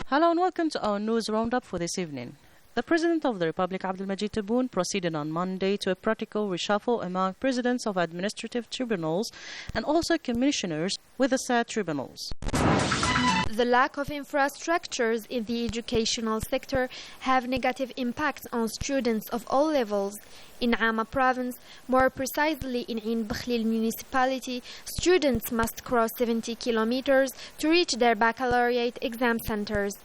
Hello and welcome to our news roundup for this evening. The President of the Republic, Abdelmajid Tebboune, proceeded on Monday to a practical reshuffle among presidents of administrative tribunals and also commissioners with the said tribunals. The lack of infrastructures in the educational sector have negative impacts on students of all levels. In Amma province, more precisely in Ain Bakhlil municipality, students must cross 70 kilometers to reach their baccalaureate exam centers.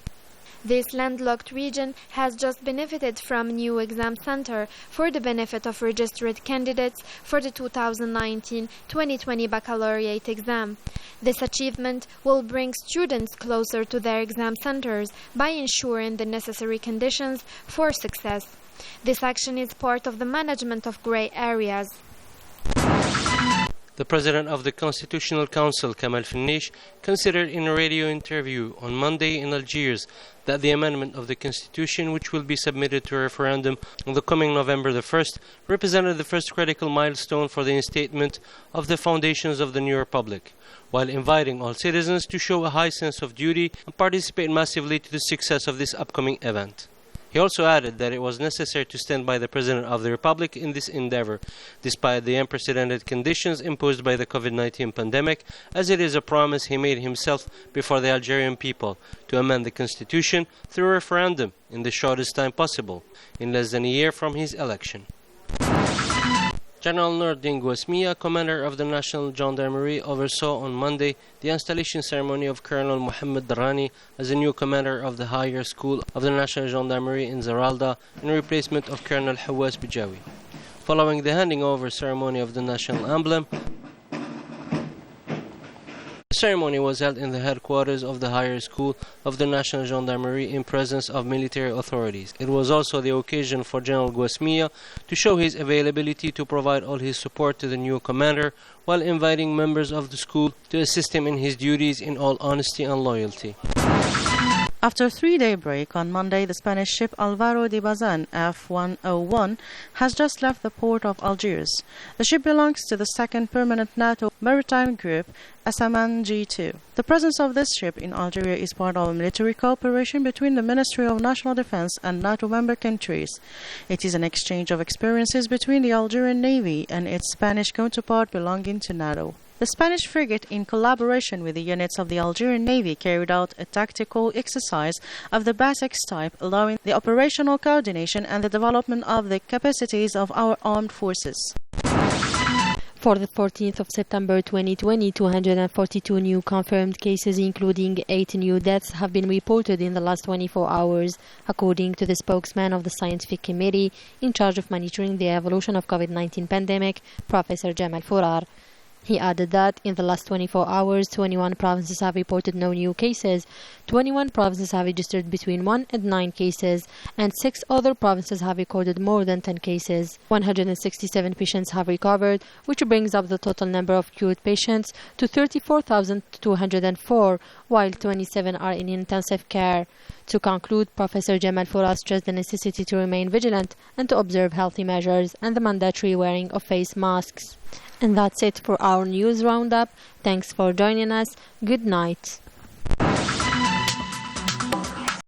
This landlocked region has just benefited from a new exam center for the benefit of registered candidates for the 2019-2020 baccalaureate exam. This achievement will bring students closer to their exam centers by ensuring the necessary conditions for success. This action is part of the management of grey areas. The President of the Constitutional Council, Kamal Finnish, considered in a radio interview on Monday in Algiers that the amendment of the Constitution, which will be submitted to a referendum on the coming November the 1st, represented the first critical milestone for the instatement of the foundations of the new republic, while inviting all citizens to show a high sense of duty and participate massively to the success of this upcoming event. He also added that it was necessary to stand by the President of the Republic in this endeavor, despite the unprecedented conditions imposed by the COVID-19 pandemic, as it is a promise he made himself before the Algerian people to amend the Constitution through a referendum in the shortest time possible, in less than a year from his election. General Nordin Guasmia, commander of the National Gendarmerie, oversaw on Monday the installation ceremony of Colonel Mohammed Darani as the new commander of the Higher School of the National Gendarmerie in Zeralda in replacement of Colonel Hawas Bijawi. Following the handing over ceremony of the national emblem, the ceremony was held in the headquarters of the Higher School of the National Gendarmerie in presence of military authorities. It was also the occasion for General Guasmia to show his availability to provide all his support to the new commander, while inviting members of the school to assist him in his duties in all honesty and loyalty. After a 3-day break on Monday, the Spanish ship Álvaro de Bazán F-101 has just left the port of Algiers. The ship belongs to the second permanent NATO maritime group, Etablissement G2. The presence of this ship in Algeria is part of a military cooperation between the Ministry of National Defense and NATO member countries. It is an exchange of experiences between the Algerian Navy and its Spanish counterpart belonging to NATO. The Spanish frigate, in collaboration with the units of the Algerian Navy, carried out a tactical exercise of the Batex type, allowing the operational coordination and the development of the capacities of our armed forces. For the 14th of September 2020, 242 new confirmed cases, including 8 new deaths, have been reported in the last 24 hours, according to the spokesman of the Scientific Committee in charge of monitoring the evolution of COVID-19 pandemic, Professor Jamal Fourar. He added that in the last 24 hours, 21 provinces have reported no new cases, 21 provinces have registered between 1 and 9 cases, and 6 other provinces have recorded more than 10 cases. 167 patients have recovered, which brings up the total number of cured patients to 34,204, while 27 are in intensive care. To conclude, Professor Jamal Fourar stressed the necessity to remain vigilant and to observe healthy measures and the mandatory wearing of face masks. And that's it for our news roundup. Thanks for joining us. Good night.